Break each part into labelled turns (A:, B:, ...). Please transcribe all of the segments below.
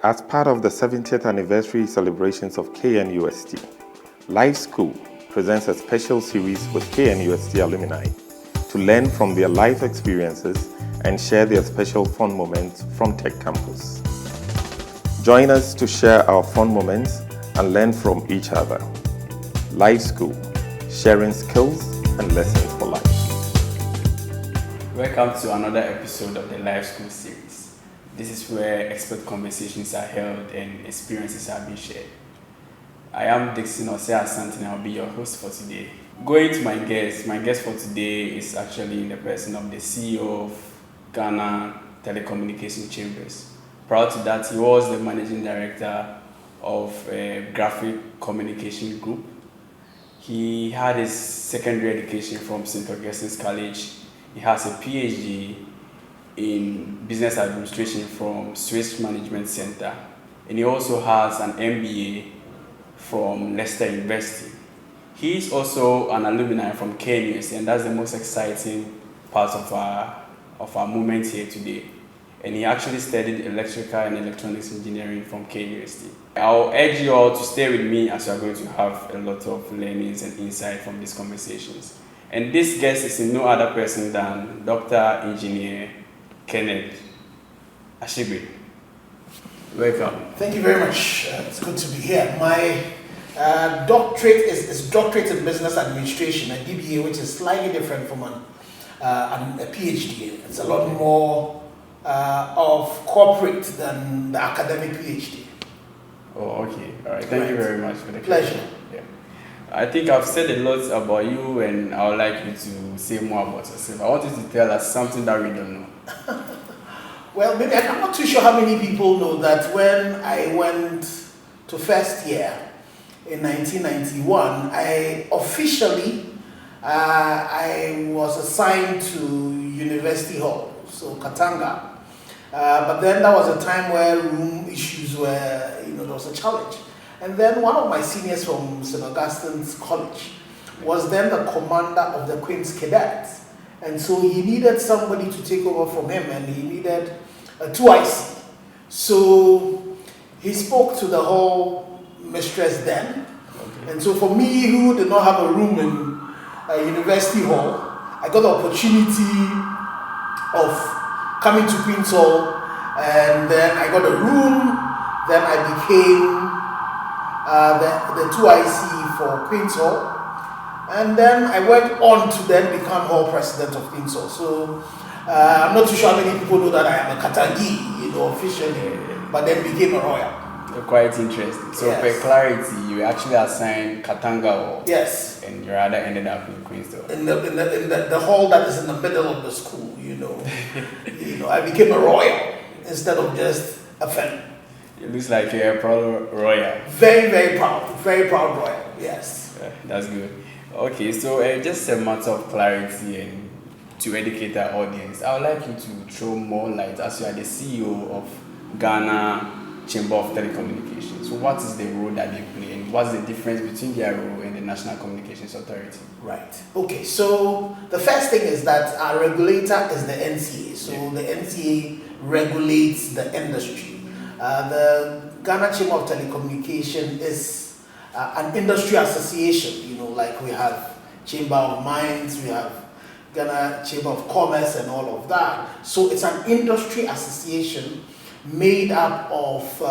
A: As part of the 70th anniversary celebrations of KNUST, Life School presents a special series with KNUST alumni to learn from their life experiences and share their special fun moments from Tech Campus. Join us to share our fun moments and learn from each other. Life School, sharing skills and lessons for life.
B: Welcome to another episode of the Life School series. This is where expert conversations are held and experiences are being shared. I am Dixon Osei Asante and I'll be your host for today. Going to my guest for today is actually the person of the CEO of Ghana Telecommunications Chambers. Prior to that, he was the managing director of a graphic communication group. He had his secondary education from St. Augustine's College. He has a PhD in business administration from Swiss Management Center. And he also has an MBA from Leicester University. He is also an alumni from KNUST, and that's the most exciting part of our movement here today. And he actually studied electrical and electronics engineering from KNUST. I'll urge you all to stay with me as we are going to have a lot of learnings and insight from these conversations. And this guest is no other person than Dr. Engineer Kenneth Ashigbey. Welcome.
C: Thank you very much. It's good to be here. My doctorate is doctorate in business administration, a DBA, which is slightly different from a PhD. It's a lot more of corporate than the academic PhD.
B: Oh, okay. All right. Thank you very much for the
C: pleasure.
B: Yeah. I think I've said a lot about you, and I would like you to say more about yourself. I want you to tell us something that we don't know.
C: Well, maybe I'm not too sure how many people know that when I went to first year in 1991, I officially I was assigned to University Hall, so Katanga. But then there was a time where room issues were, there was a challenge. And then one of my seniors from St. Augustine's College was then the commander of the Queen's Cadets. And so he needed somebody to take over from him, and he needed a 2IC. So he spoke to the hall mistress then. Okay. And so for me, who did not have a room in University Hall, I got the opportunity of coming to Queen's Hall, and then I got a room. Then I became the 2IC for Queen's Hall. And then I went on to then become hall president of Queen's Hall. So I'm not too sure how many people know that I am a Katangi, officially, but then became a royal.
B: Quite interesting. So
C: yes.
B: For clarity, you actually assigned Katanga Hall.
C: Yes.
B: And your other ended up in Queen's Hall.
C: In the hall that is in the middle of the school, I became a royal instead of just a fellow.
B: It looks like you're a proud royal.
C: Very, very proud royal. Yes.
B: That's good. Okay, so just a matter of clarity and to educate our audience, I would like you to throw more light as you are the CEO of Ghana Chamber of Telecommunications. So what is the role that they play, and what's the difference between their role and the National Communications Authority?
C: Right. Okay, so the first thing is that our regulator is the NCA. So the NCA regulates the industry. The Ghana Chamber of Telecommunications is an industry association, like we have Chamber of Mines, we have Ghana Chamber of Commerce and all of that. So it's an industry association made up of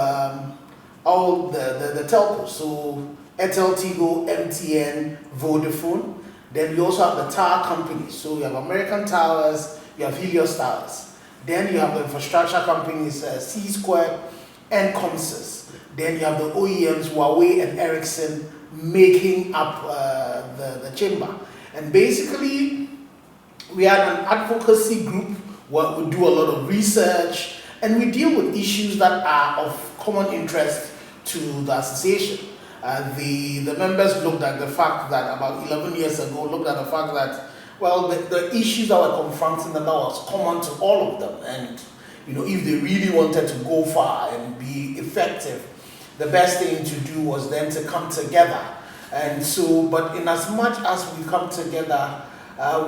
C: all the telcos. So Airtel, Tigo, MTN, Vodafone. Then you also have the tower companies. So you have American Towers, you have Helios Towers. Then you have the infrastructure companies, C-Square and Comsys. Then you have the OEMs, Huawei and Ericsson, making up the chamber. And basically, we are an advocacy group where we do a lot of research, and we deal with issues that are of common interest to the association. The members looked at the fact that about 11 years ago, the issues that were confronting them, that was common to all of them. And if they really wanted to go far and be effective, the best thing to do was then to come together. And so, but in as much as we come together,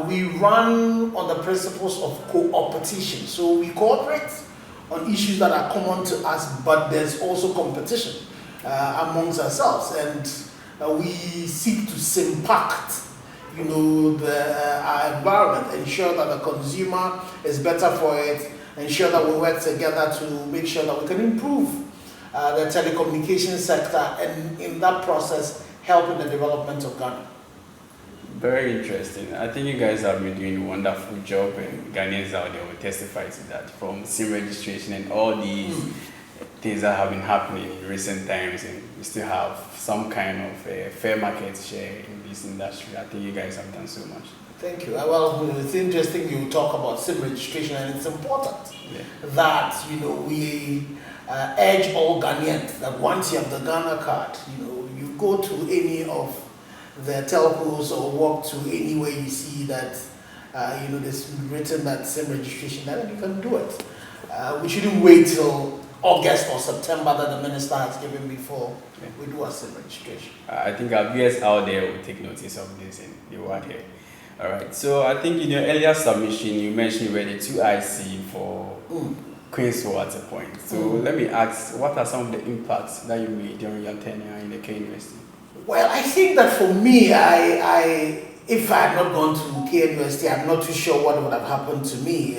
C: we run on the principles of co-opetition. So we cooperate on issues that are common to us, but there's also competition amongst ourselves, and we seek to impact, our environment, ensure that the consumer is better for it, ensure that we work together to make sure that we can improve the telecommunications sector, and in that process, help in the development of Ghana.
B: Very interesting. I think you guys have been doing a wonderful job, and Ghanaians out there will testify to that, from SIM registration and all these things that have been happening in recent times, and we still have some kind of a fair market share in this industry. I think you guys have done so much.
C: Thank you. Well, it's interesting you talk about SIM registration, and it's important that we urge all Ghanaians that once you have the Ghana card, you go to any of the telcos or walk to anywhere you see that there's written that SIM registration, then you can do it. We shouldn't wait till August or September that the minister has given before we do a SIM registration.
B: I think our viewers out there will take notice of this and they will adhere. All right. So I think in your earlier submission you mentioned you were the 2IC for Queen's Hall at a point. So let me ask, what are some of the impacts that you made during your tenure in the KNUST?
C: Well, I think that for me, if I had not gone to KNUST, I'm not too sure what would have happened to me.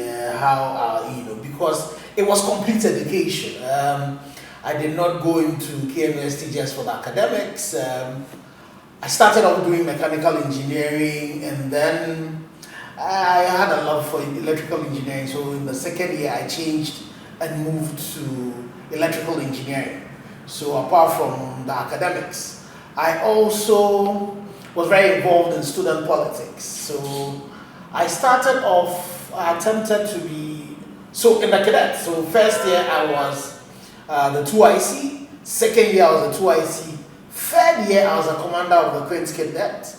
C: Because it was complete education. I did not go into KNUST just for the academics. I started off doing mechanical engineering, and then I had a love for electrical engineering. So in the second year, I changed and moved to electrical engineering. So apart from the academics, I also was very involved in student politics. So I started off, I attempted to be, in the cadet. So first year I was the 2IC, second year I was the 2IC, third year I was a commander of the Queen's Cadet,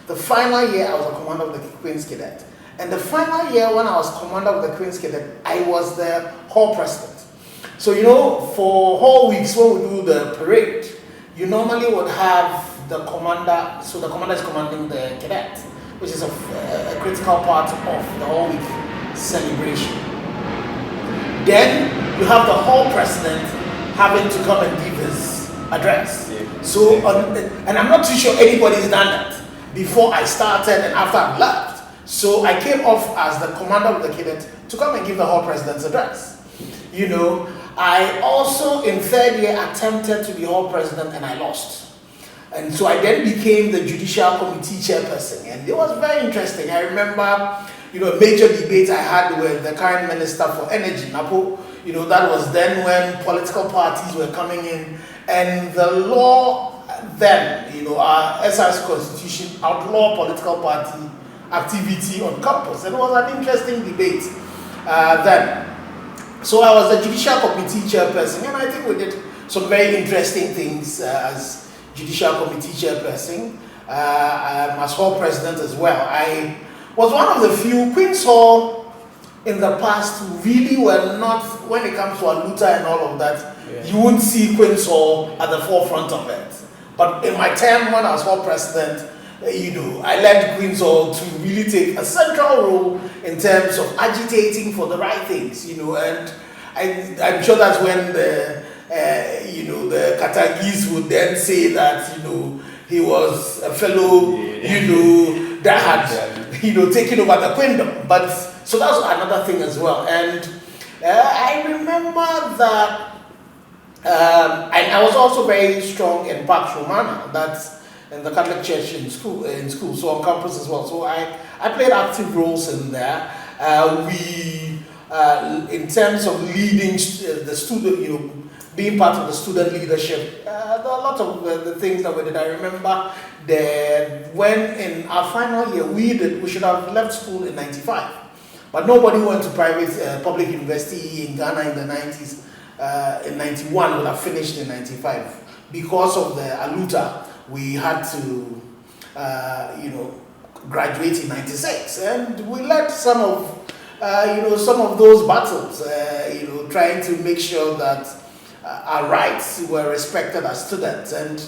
C: the final year I was a commander of the Queen's Cadet. And the final year when I was commander of the Queen's Cadet, I was the hall president. So for hall weeks when we do the parade, you normally would have the commander, so the commander is commanding the cadet, which is a critical part of the whole week celebration. Then you have the hall president having to come and give his address. So, and I'm not too sure anybody's done that before I started and after I left. So I came off as the commander of the cadet to come and give the hall president's address. I also, in third year, attempted to be hall president and I lost. And so I then became the judicial committee chairperson. And it was very interesting. I remember, a major debate I had with the current minister for energy, Napo. That was then when political parties were coming in. And the law then, our SRC constitution outlawed political party activity on campus. And it was an interesting debate then. So I was the judicial committee chairperson, and I think we did some very interesting things as judicial committee chairperson, as hall president as well. I was one of the few. Queen's Hall in the past really were not, when it comes to Aluta and all of that, you wouldn't see Queen's Hall at the forefront of it. But in my term when I was hall president, I led Queen's Hall to really take a central role in terms of agitating for the right things, and I'm sure that's when the Katagis would then say that, he was a fellow, that had, taken over the kingdom. But, so that was another thing as well. And I remember that, and I was also very strong in Pax Romana, that's in the Catholic Church in school, so on campus as well. So I played active roles in there. In terms of leading the student, being part of the student leadership, there are a lot of the things that we did. I remember when in our final year, we should have left school in 95, but nobody went to public university in Ghana in the 90s. In 91 would have finished in 95 because of the Aluta. We had to, graduate in 96, and we led some of those battles, trying to make sure that our rights were respected as students, and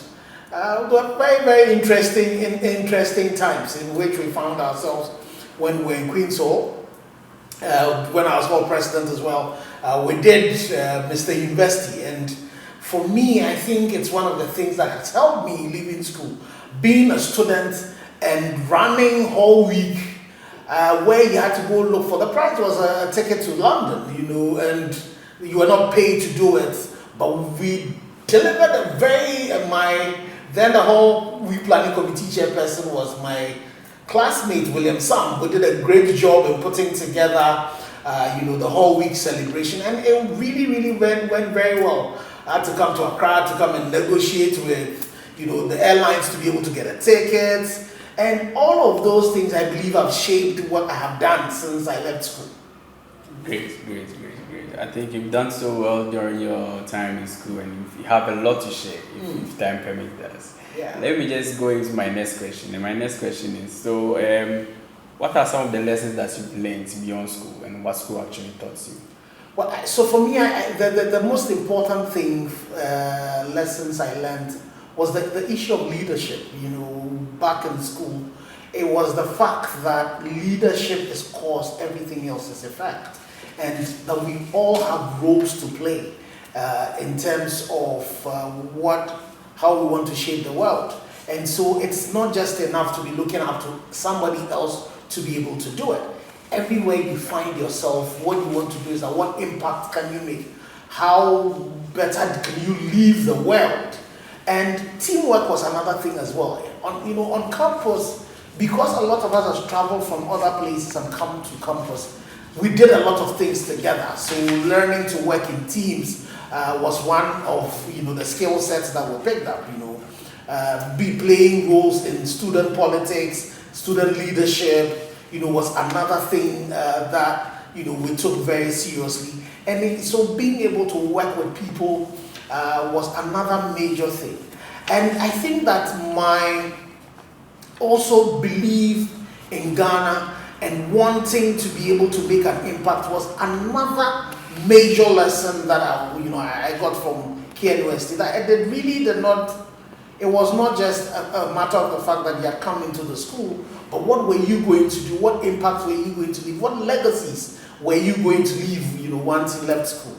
C: they were very, very interesting times in which we found ourselves when we were in Queen's Hall. When I was hall president as well, we did Mr. University, and for me, I think it's one of the things that has helped me leaving school, being a student and running whole week, where you had to go look for. The price was a ticket to London, you know, and you were not paid to do it, but we delivered a very then the whole week planning committee chairperson was my classmate William Sam, who did a great job in putting together the whole week celebration, and it really went very well. I had to come to Accra to come and negotiate with the airlines to be able to get a ticket, and all of those things I believe have shaped what I have done since I left school.
B: Great. I think you've done so well during your time in school, and you have a lot to share if time permits us.
C: Yeah.
B: Let me just go into my next question. And my next question is, so what are some of the lessons that you've learned beyond school, and what school actually taught you?
C: Well, so for me, the most important thing, lessons I learned was the issue of leadership. Back in school, it was the fact that leadership is cause, everything else is effect, and that we all have roles to play in terms of how we want to shape the world. And so it's not just enough to be looking up to somebody else to be able to do it. Everywhere you find yourself, what you want to do is what impact can you make? How better can you leave the world? And teamwork was another thing as well. On campus, because a lot of us have traveled from other places and come to campus, we did a lot of things together. So learning to work in teams was one of the skill sets that were picked up. Be playing roles in student politics, student leadership. Was another thing that we took very seriously. And so being able to work with people was another major thing. And I think that my also belief in Ghana and wanting to be able to make an impact was another major lesson that I got from KNUST. That it was not just a matter of the fact that you had come into the school, but what were you going to do? What impact were you going to leave? What legacies were you going to leave, once you left school?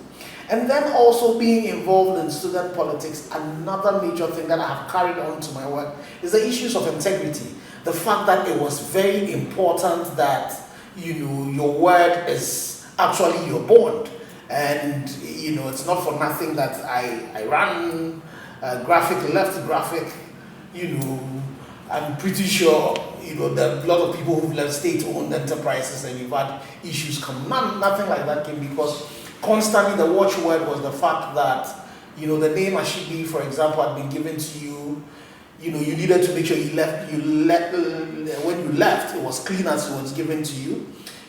C: And then also being involved in student politics, another major thing that I have carried on to my work is the issues of integrity. The fact that it was very important that, your word is actually your bond. And, it's not for nothing that I ran graphic, left graphic, I'm pretty sure, there are a lot of people who've left state-owned enterprises and you've had issues come. Nothing like that came, because constantly the watchword was the fact that, the name Ashigbey, for example, had been given to you. You needed to make sure when you left, it was clean as it was given to you.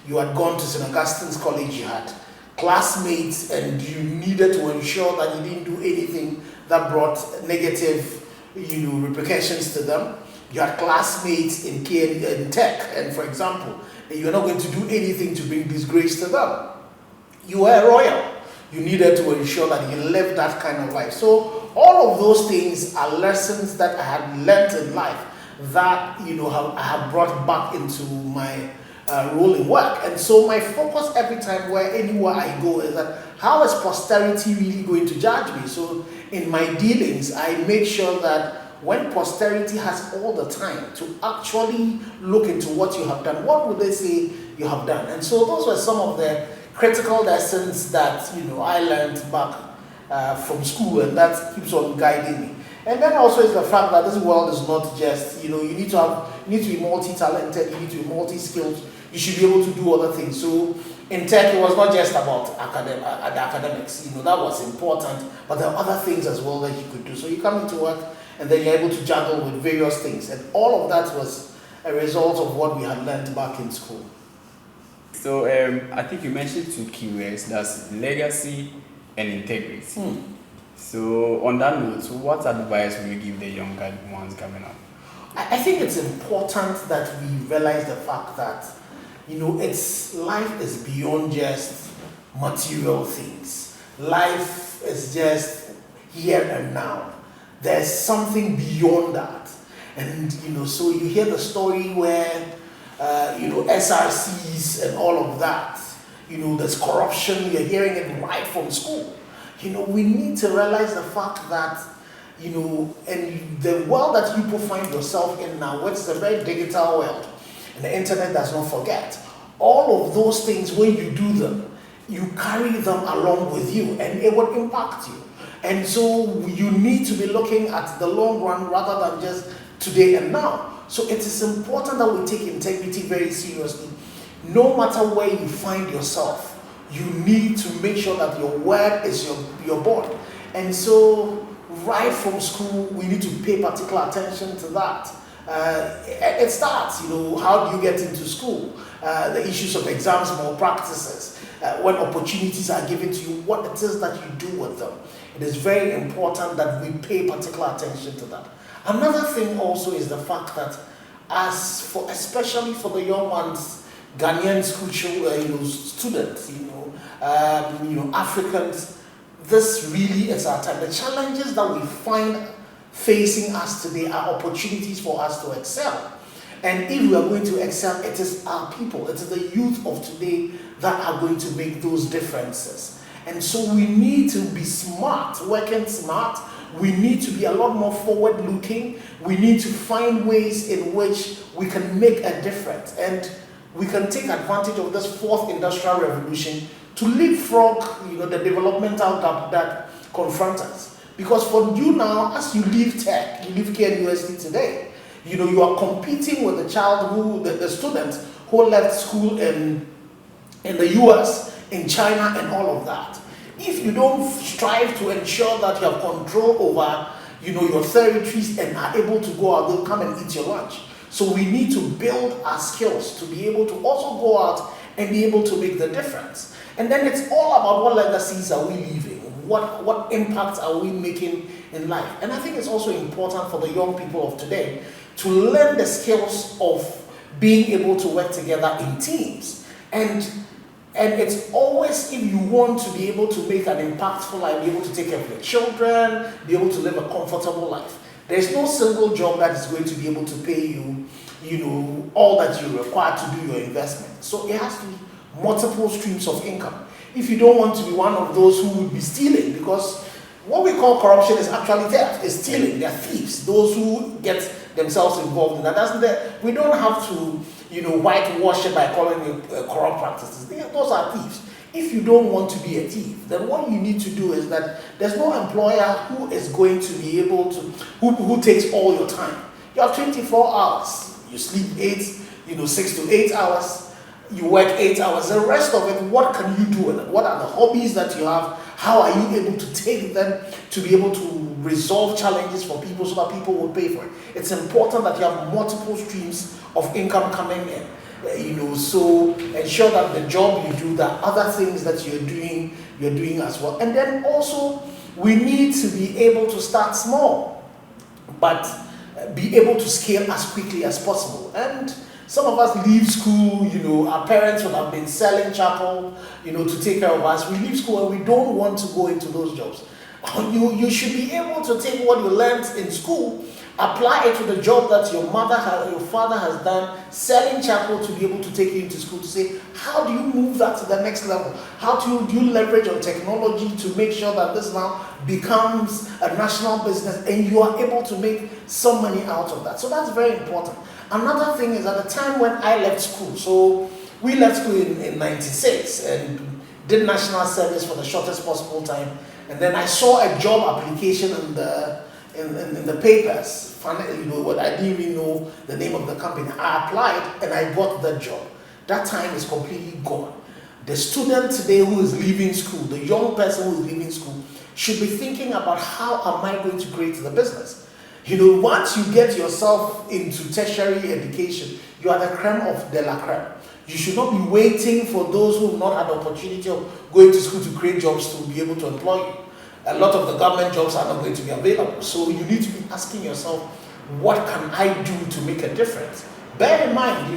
C: You had gone to St. Augustine's College, you had classmates, and you needed to ensure that you didn't do anything that brought negative, repercussions to them. You had classmates in tech, and for example, you're not going to do anything to bring disgrace to them. You were a royal. You needed to ensure that you lived that kind of life. So all of those things are lessons that I had learned in life that I have brought back into my role in work. And so my focus every time anywhere I go is that how is posterity really going to judge me? So in my dealings, I make sure that when posterity has all the time to actually look into what you have done, what would they say you have done? And so those were some of the critical lessons that I learned back from school, and that keeps on guiding me. And then also is the fact that this world is not just you need to be multi-talented, you need to be multi-skilled, you should be able to do other things. So in tech, it was not just about the academics, that was important, but there are other things as well that you could do. So you come into work and then you're able to juggle with various things, and all of that was a result of what we had learned back in school.
B: So I think you mentioned two keywords, that's legacy and integrity. So on that note, what advice will you give the younger ones coming up?
C: I think it's important that we realize the fact that, life is beyond just material things. Life is just here and now. There's something beyond that. And, so you hear the story where, SRCs and all of that, there's corruption, you're hearing it right from school. We need to realize the fact that, and the world that you people find yourself in now, which is a very digital world, and the internet does not forget, all of those things, when you do them, you carry them along with you, and it will impact you. And so you need to be looking at the long run rather than just today and now. So it is important that we take integrity very seriously. No matter where you find yourself, you need to make sure that your word is your bond. And so right from school, we need to pay particular attention to that. It starts, how do you get into school? The issues of exams, malpractices, when opportunities are given to you, what it is that you do with them. It is very important that we pay particular attention to that. Another thing also is the fact that especially for the young ones, Ghanaian school children, students, Africans, this really is our time. The challenges that we find facing us today are opportunities for us to excel. And if we are going to excel, it is our people, it is the youth of today that are going to make those differences. And so we need to be smart, working smart. We need to be a lot more forward-looking. We need to find ways in which we can make a difference. And we can take advantage of this fourth industrial revolution to leapfrog, the developmental gap that confronts us. Because for you now, as you leave tech, you leave KNUST today, you are competing with the child the student who left school in the US, in China, and all of that. If you don't strive to ensure that you have control over, your territories and are able to go out, they'll come and eat your lunch. So we need to build our skills to be able to also go out and be able to make the difference. And then it's all about what legacies are we leaving, what impacts are we making in life. And I think it's also important for the young people of today to learn the skills of being able to work together in teams. And it's always, if you want to be able to make an impactful life, be able to take care of your children, be able to live a comfortable life, there's no single job that is going to be able to pay you, all that you require to do your investment. So it has to be multiple streams of income. If you don't want to be one of those who would be stealing, because what we call corruption is actually theft, is stealing. They're thieves, those who get themselves involved in that. We don't have to, whitewash it by calling it corrupt practices. Those are thieves. If you don't want to be a thief, then what you need to do is that there's no employer who is going to be able to, who takes all your time. You have 24 hours. You sleep 6 to 8 hours. You work 8 hours. The rest of it, what can you do with it? What are the hobbies that you have? How are you able to take them to be able to resolve challenges for people so that people will pay for it? It's important that you have multiple streams of income coming in. So ensure that the job you do, the other things that you're doing as well. And then also, we need to be able to start small, but be able to scale as quickly as possible. And some of us leave school, our parents would have been selling charcoal, to take care of us. We leave school and we don't want to go into those jobs. You should be able to take what you learned in school, apply it to the job that your father has done, selling charcoal, to be able to take you into school, to say, how do you move that to the next level? How do you leverage on technology to make sure that this now becomes a national business and you are able to make some money out of that? So that's very important. Another thing is, at the time when I left school, so we left school in 96 and did national service for the shortest possible time. And then I saw a job application in the papers. I didn't even know the name of the company. I applied and I got the job. That time is completely gone. The student today who is leaving school, the young person who is leaving school, should be thinking about, how am I going to create the business? Once you get yourself into tertiary education, you are the creme of de la creme. You should not be waiting for those who have not had the opportunity of going to school to create jobs to be able to employ you. A lot of the government jobs are not going to be available. So you need to be asking yourself, what can I do to make a difference? Bear in mind,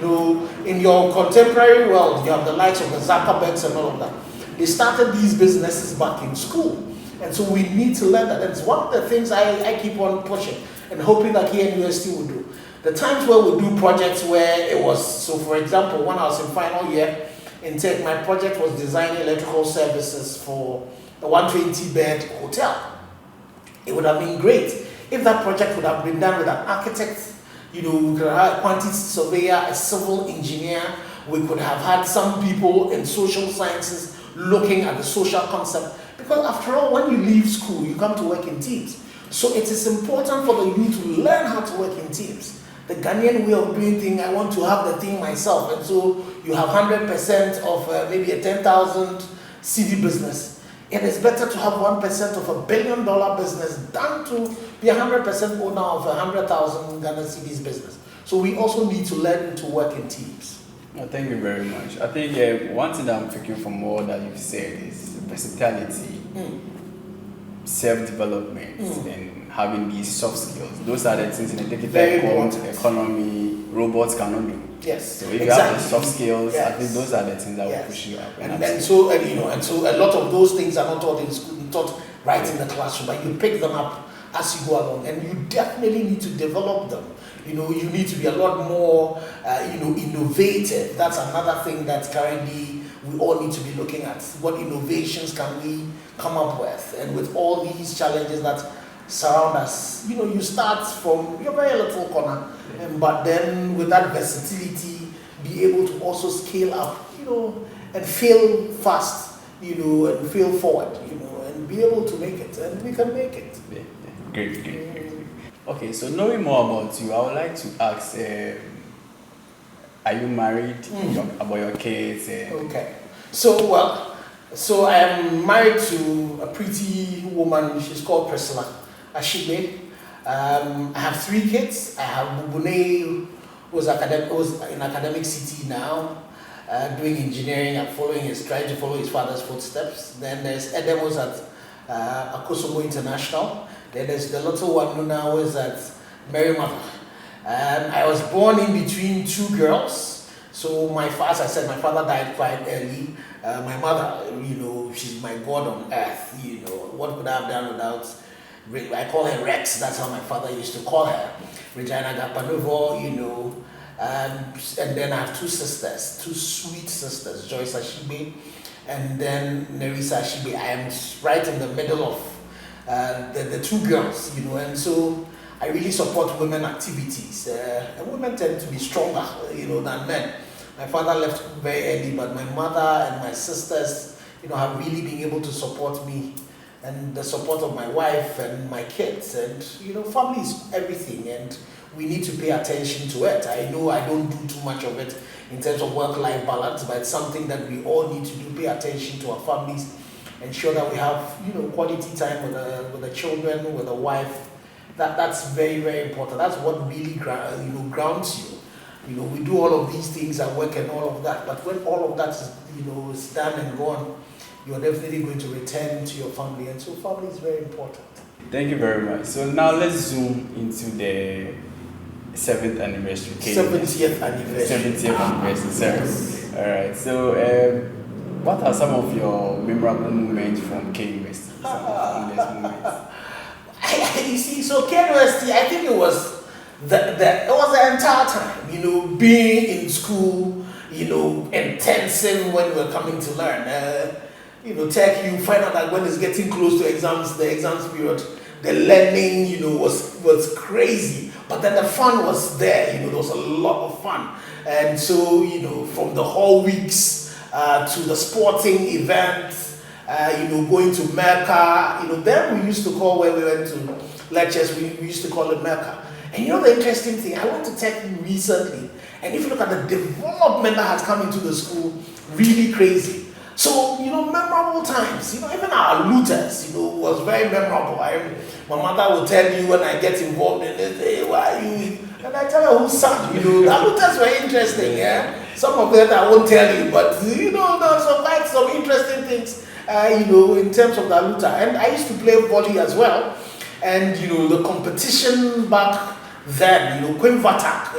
C: in your contemporary world, you have the likes of the Zuckerbergs and all of that. They started these businesses back in school. And so we need to learn that. And it's one of the things I keep on pushing and hoping that KNUST will do. The times where we do projects where it was, so for example, when I was in final year in tech. My project was designing electrical services for a 120-bed hotel. It would have been great if that project would have been done with an architect, we could have had a quantity surveyor, a civil engineer. We could have had some people in social sciences looking at the social concept. Because after all, when you leave school, you come to work in teams. So it is important for the youth to learn how to work in teams. The Ghanaian way of doing things, I want to have the thing myself. And so you have 100% of maybe a 10,000 CD business. It is better to have 1% of $1 billion business than to be 100% owner of 100,000 Ghana cedis business. So we also need to learn to work in teams.
B: Well, thank you very much. I think one thing that I'm taking from all that you've said is versatility, self-development, and having these soft skills. Those are the things in the digital economy robots cannot do.
C: Yes.
B: So if you have the soft skills, I think those are the things that will push you up.
C: And so a lot of those things are not taught in school, taught right in the classroom, but you pick them up as you go along, and you definitely need to develop them. You need to be a lot more, innovative. That's another thing that currently we all need to be looking at. What innovations can we come up with? And with all these challenges that surround us, you start from your very little corner, but then with that versatility, be able to also scale up, and fail fast, and fail forward, and be able to make it, and we can make it.
B: Yeah. Great. Okay, so knowing more about you, I would like to ask, are you married? About your kids?
C: Okay. So I am married to a pretty woman. She's called Priscilla Ashigbey. I have 3 kids. I have Bubune, who's in academic city now, doing engineering and trying to follow his father's footsteps. Then there's Edem, who's at Akosomo International. Then there's the little one, Nuna, who is at Mary Mother. I was born in between 2 girls. So as I said, my father died quite early. My mother, she's my God on earth. What could I have done without? I call her Rex. That's how my father used to call her. Regina Gapanovo, and then I have 2 sisters, 2 sweet sisters, Joyce Ashigbey, and then Nerissa Ashigbey. I am right in the middle of the 2 girls, and so I really support women activities. And women tend to be stronger, than men. My father left very early, but my mother and my sisters, have really been able to support me, and the support of my wife and my kids. And family is everything, and we need to pay attention to it. I know I don't do too much of it in terms of work-life balance, but it's something that we all need to do. Pay attention to our families, ensure that we have quality time with the children, with the wife. That's very, very important. That's what really grounds you. We do all of these things at work and all of that, but when all of that is done and gone, you're definitely going to return to your family, and so family is very important.
B: Thank you very much. So now let's zoom into the 7th anniversary.
C: 70th anniversary.
B: 70th anniversary, sorry. All right. So, what are some of your memorable moments from KNUST?
C: You see, so KNUST, I think it was the entire time, being in school, intensive when we're coming to learn. Tech, you find out that when it's getting close to exams, the exams period, the learning, was crazy. But then the fun was there, there was a lot of fun. And so, from the whole weeks to the sporting events, going to Mecca, then we used to call, when we went to lectures, we used to call it Mecca. And the interesting thing, I went to Tech recently, and if you look at the development that has come into the school, really crazy. So, memorable times, even our looters, was very memorable. My mother will tell you when I get involved in it, hey, why are you? And I tell her whose son, the looters were interesting, yeah? Some of them I won't tell you, but, there were some interesting things, in terms of the looter. And I used to play volley as well. And, the competition back then, Queen Vatak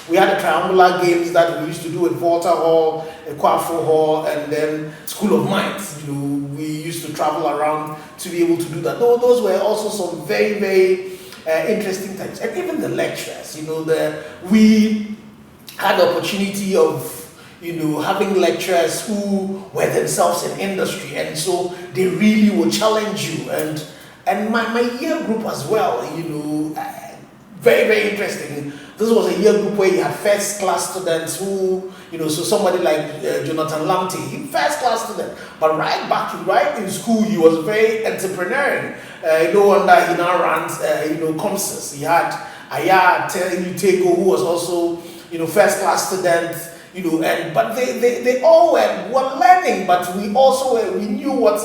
C: we had the triangular games that we used to do at Volta Hall, Kwafo Hall, and then School of Mines. We used to travel around to be able to do that. Those were also some very, very interesting times. And even the lecturers, we had the opportunity of, having lecturers who were themselves in industry, and so they really would challenge you. And my year group as well, very, very interesting. This was a year group where you had first class students who, so somebody like Jonathan Lamte, first class student, but right in school, he was very entrepreneurial. No wonder he now runs, ComSys. He had Aya Utego, who was also, first class student, but they all were learning, but we also we knew what's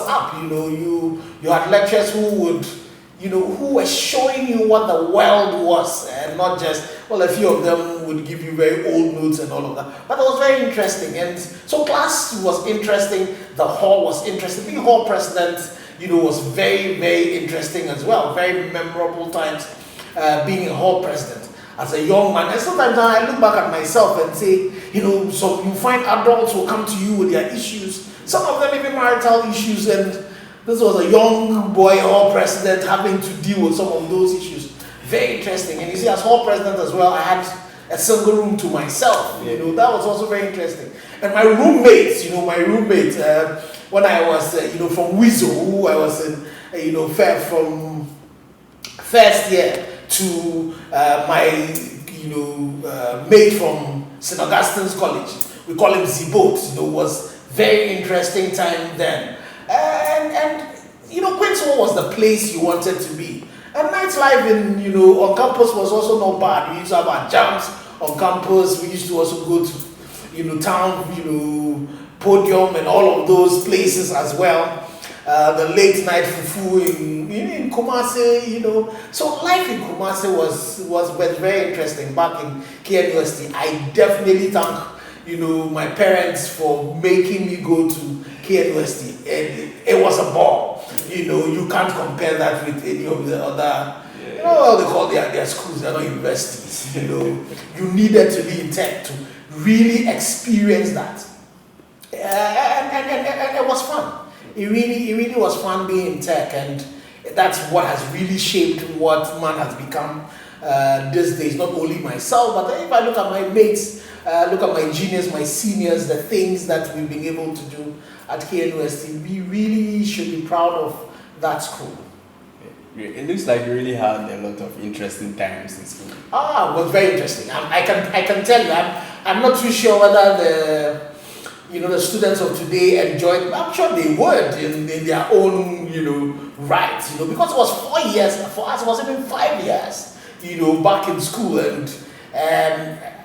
C: up. You had lecturers who would, who were showing you what the world was, and not just, a few of them would give you very old notes and all of that. But it was very interesting, and so class was interesting. The hall was interesting. Being hall president, was very, very interesting as well. Very memorable times being a hall president as a young man. And sometimes I look back at myself and say, so you find adults who come to you with their issues, some of them even marital issues, and this was a young boy hall president having to deal with some of those issues. Very interesting. And you see, as hall president as well, I had a single room to myself. That was also very interesting. And my roommates, when I was, from Wizo, who I was in, from first year to my, mate from St. Augustine's College. We call him Zibot. Was very interesting time then. And Queensville was the place you wanted to be. And nightlife on campus was also not bad. We used to have our jams on campus. We used to also go to, town, Podium and all of those places as well. The late night fufu in Kumasi, So life in Kumasi was very interesting back in KNUST. I definitely thank, my parents for making me go to KNUST. And it was a ball. You can't compare that with any of the other, what they call their schools, they're not universities. You needed to be in tech to really experience that. And it was fun. It really was fun being in tech, and that's what has really shaped what man has become these days. Not only myself, but if I look at my mates, look at my juniors, my seniors, the things that we've been able to do at KNUST, we really should be proud of that school.
B: It looks like you really had a lot of interesting times in school.
C: It was very interesting. I can tell you, I'm not too sure whether the students of today enjoyed it. I'm sure they would in their own, right, because it was 4 years, for us it was even 5 years, back in school. And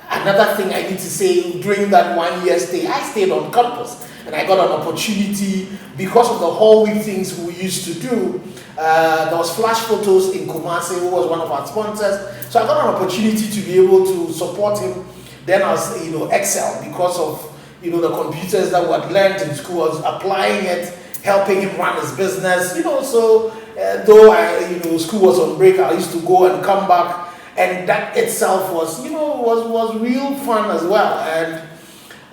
C: another thing I need to say, during that 1 year stay, I stayed on campus, and I got an opportunity because of the whole week things we used to do. There was Flash Photos in Kumasi, who was one of our sponsors. So I got an opportunity to be able to support him then as, Excel, because of, the computers that we had learned in school. I was applying it, helping him run his business, so though school was on break, I used to go and come back, and that itself was, was real fun as well. And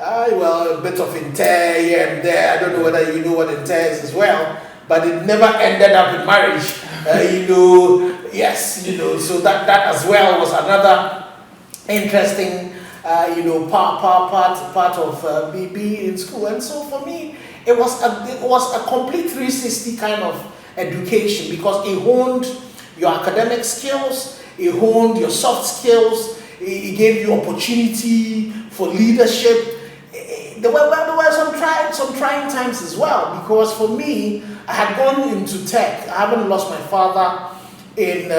C: a bit of inter here and there. I don't know whether you know what inter is as well, but it never ended up in marriage. Yes, so that as well was another interesting, part of being in school. And so for me, it was a complete 360 kind of education, because it honed your academic skills, it honed your soft skills, it gave you opportunity for leadership. There were some trying times as well, because for me, I had gone into tech. I haven't lost my father in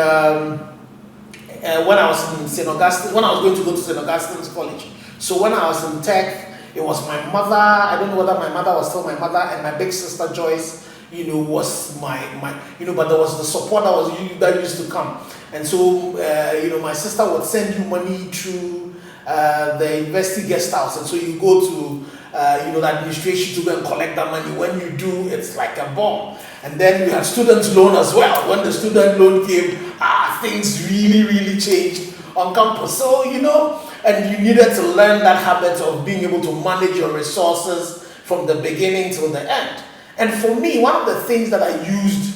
C: when I was in St. Augustine, when I was going to go to St. Augustine's College. So when I was in tech, it was my mother. I don't know whether my mother was still my mother, and my big sister Joyce, was my but there was the support that used to come. And so, my sister would send you money through the university guest house, and so you go to the administration to go and collect that money. When you do, it's like a bomb. And then we had student loan as well. When the student loan came, things really changed on campus. So, and you needed to learn that habit of being able to manage your resources from the beginning till the end. And for me, one of the things that I used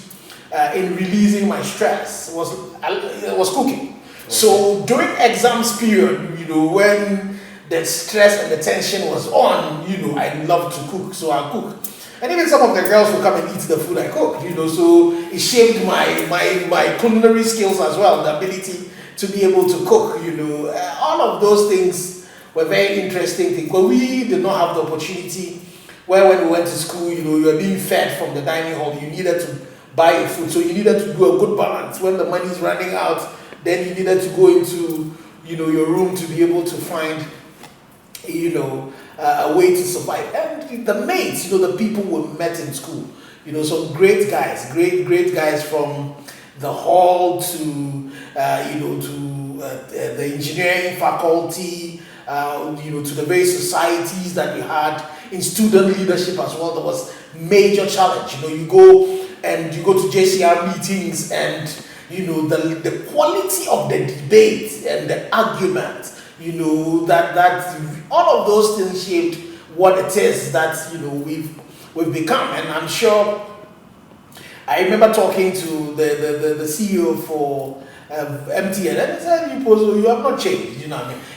C: in releasing my stress was cooking. Okay. So during exams period, when the stress and the tension was on, I love to cook, so I cook. And even some of the girls will come and eat the food I cooked, so it shaped my culinary skills as well, the ability to be able to cook, all of those things were very interesting things. But we did not have the opportunity where when we went to school, you were being fed from the dining hall, you needed to buy food, so you needed to do a good balance. When the money is running out, then you needed to go into, your room to be able to find, a way to survive. And the mates, the people we met in school, some great guys, great guys from the hall to, the engineering faculty, to the various societies that we had in student leadership as well. There was major challenge. You go to JCR meetings and, the quality of the debate and the argument, that all of those things shaped what it is that, we've become. And I'm sure, I remember talking to the CEO for MTN, and he said, you have not changed,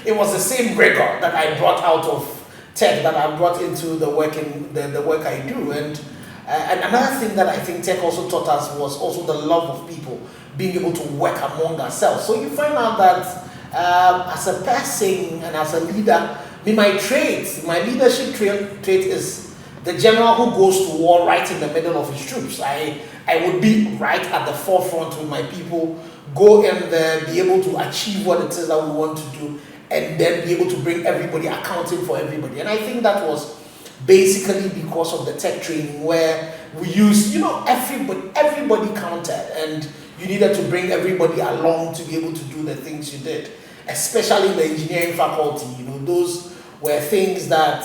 C: It was the same rigor that I brought out of tech that I brought into the work I do. And another thing that I think tech also taught us was also the love of people, being able to work among ourselves. So you find out that as a person and as a leader, my leadership trait is the general who goes to war right in the middle of his troops. I would be right at the forefront with my people, go in there, be able to achieve what it is that we want to do, and then be able to bring everybody, accounting for everybody. And I think that was basically because of the tech training where we used, everybody counted, and you needed to bring everybody along to be able to do the things you did, especially in the engineering faculty. Those were things that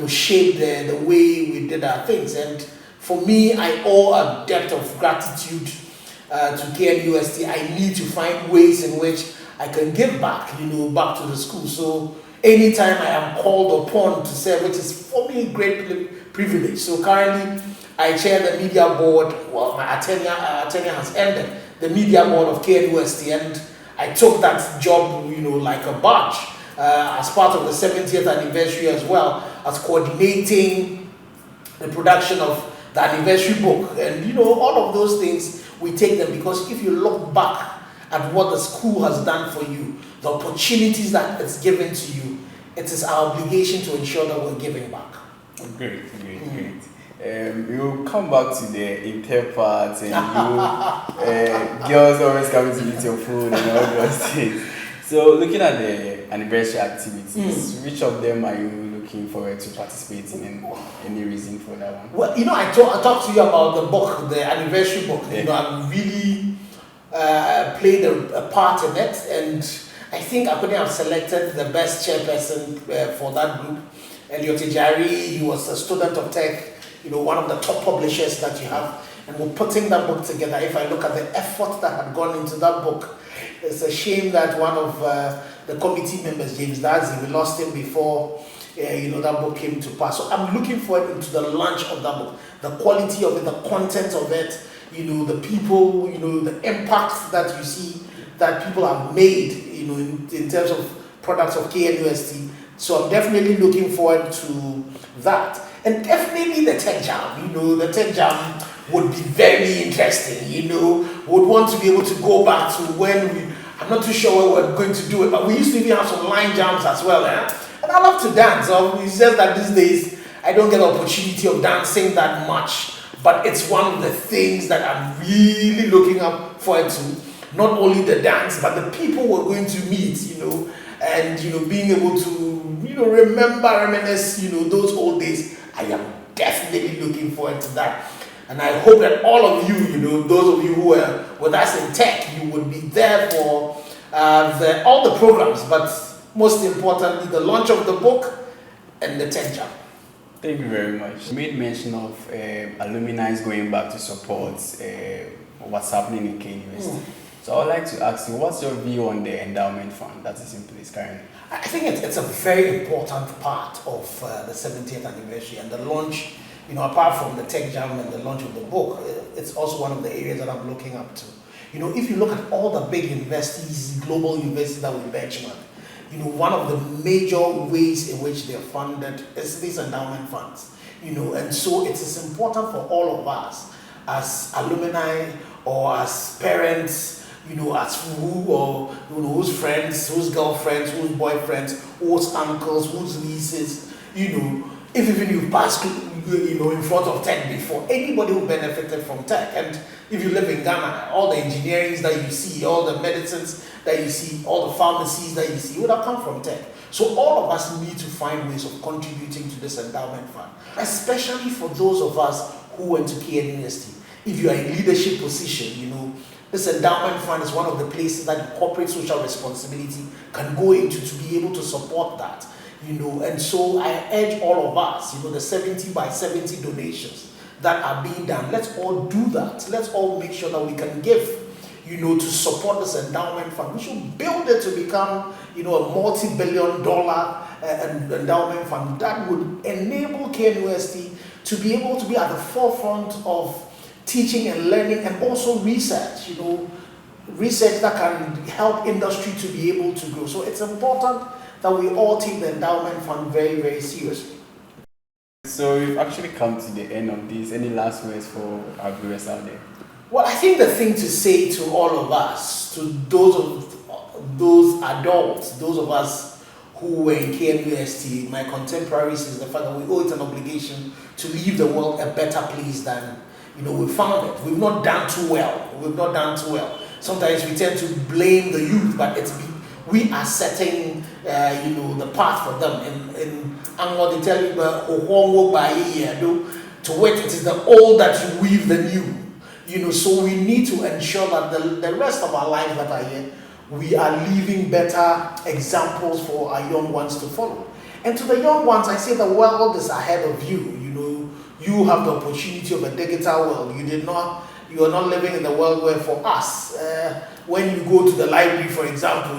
C: shaped the way we did our things. And for me, I owe a debt of gratitude to KNUST. I need to find ways in which I can give back, back to the school. So anytime I am called upon to serve, which is for me a great privilege. So currently, I chair the media board. Well, my tenure has ended. The media board of KNUST, and I took that job, like a badge, as part of the 70th anniversary as well as coordinating the production of the anniversary book. And all of those things, we take them because if you look back at what the school has done for you, the opportunities that it's given to you, it is our obligation to ensure that we're giving back.
B: Great. We'll come back to the inter parts and girls always coming to eat your food and all those things. So looking at the anniversary activities, which of them are you looking forward to participating in? Any reason for that one?
C: Well, I talked to you about the book, the anniversary book. I really played a part in it, and I think I couldn't have selected the best chairperson for that group. Elliot Ejari, he was a student of tech, one of the top publishers that you have, and we're putting that book together. If I look at the effort that had gone into that book, it's a shame that one of the committee members, James Dazi, we lost him before that book came to pass. So I'm looking forward into the launch of that book, the quality of it, the content of it, the people, the impact that you see that people have made, in terms of products of KNUST. So I'm definitely looking forward to that. And definitely the tech jam, the tech jam would be very interesting, would want to be able to go back to when I'm not too sure where we're going to do it, but we used to even have some line jams as well, And I love to dance. It's just that these days, I don't get the opportunity of dancing that much, but it's one of the things that I'm really looking up forward to. Not only the dance, but the people we're going to meet, and, being able to, reminisce, those old days. I am definitely looking forward to that. And I hope that all of you, those of you who were with us in tech, you would be there for all the programs, but most importantly, the launch of the book and the tech jam.
B: Thank you very much. You made mention of alumni going back to support what's happening in KNUST. So I would like to ask you, what's your view on the endowment fund that is in place currently?
C: I think it's a very important part of the 70th anniversary and the launch, apart from the tech jam and the launch of the book, it's also one of the areas that I'm looking up to. If you look at all the big universities, global universities that we benchmark, one of the major ways in which they're funded is these endowment funds. And so it is important for all of us as alumni or as parents, as who or whose friends, whose girlfriends, whose boyfriends, whose uncles, whose nieces, if even you've passed in front of tech before, anybody who benefited from tech. And if you live in Ghana, all the engineerings that you see, all the medicines that you see, all the pharmacies that you see would have come from tech. So all of us need to find ways of contributing to this endowment fund, especially for those of us who went to KNUST. If you are in leadership position, this endowment fund is one of the places that corporate social responsibility can go into to be able to support that. And so I urge all of us, the 70 by 70 donations that are being done, let's all do that. Let's all make sure that we can give, to support this endowment fund. We should build it to become, a multi-billion-dollar endowment fund that would enable KNUST to be able to be at the forefront of teaching and learning, and also research, research that can help industry to be able to grow. So it's important that we all take the endowment fund very, very seriously.
B: So we've actually come to the end of this. Any last words for our viewers out there?
C: Well, I think the thing to say to all of us, to those adults, those of us who were in KNUST, my contemporaries, is the fact that we owe it an obligation to leave the world a better place than we found it. We've not done too well. Sometimes we tend to blame the youth, but we are setting the path for them. And what they tell you about to wait, it is the old that you weave the new. So we need to ensure that the rest of our lives that are here, we are leaving better examples for our young ones to follow. And to the young ones, I say the world is ahead of you. You have the opportunity of a digital world. You are not living in the world where, for us, when you go to the library, for example,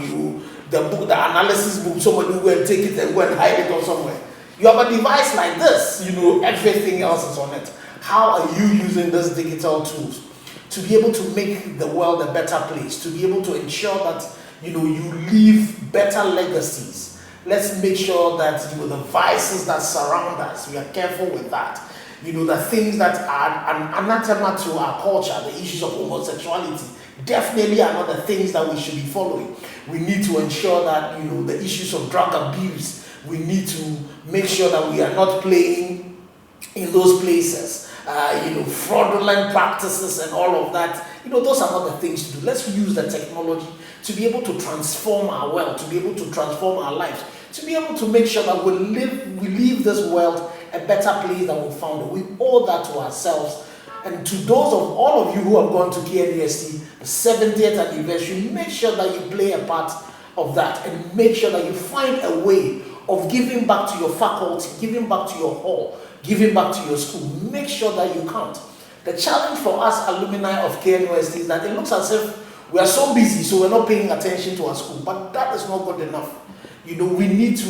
C: the analysis book, somebody will go and take it and go and hide it or somewhere. You have a device like this, everything else is on it. How are you using these digital tools to be able to make the world a better place, to be able to ensure that, you leave better legacies? Let's make sure that, the vices that surround us, we are careful with that. The things that are an anathema to our culture, the issues of homosexuality, definitely are not the things that we should be following. We need to ensure that, the issues of drug abuse, we need to make sure that we are not playing in those places. Fraudulent practices and all of that, those are not the things to do. Let's use the technology to be able to transform our world, to be able to transform our lives, to be able to make sure that we leave this world a better place than we found it. We owe that to ourselves. And to those of all of you who have gone to KNUST, the 70th anniversary, make sure that you play a part of that, and make sure that you find a way of giving back to your faculty, giving back to your hall, giving back to your school. Make sure that you count. The challenge for us alumni of KNUST is that it looks as if we are so busy, so we're not paying attention to our school. But that is not good enough. We need to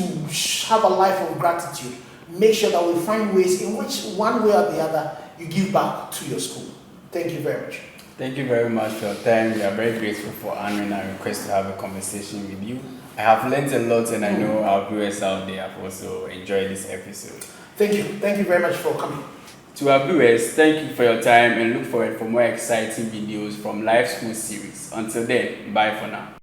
C: have a life of gratitude. Make sure that we find ways in which, one way or the other, you give back to your school. Thank you very much.
B: Thank you very much for your time. We are very grateful for honoring our request to have a conversation with you. I have learned a lot, and I know our viewers out there have also enjoyed this episode.
C: Thank you. Thank you very much for coming.
B: To our viewers, thank you for your time, and look forward for more exciting videos from Life School series. Until then, bye for now.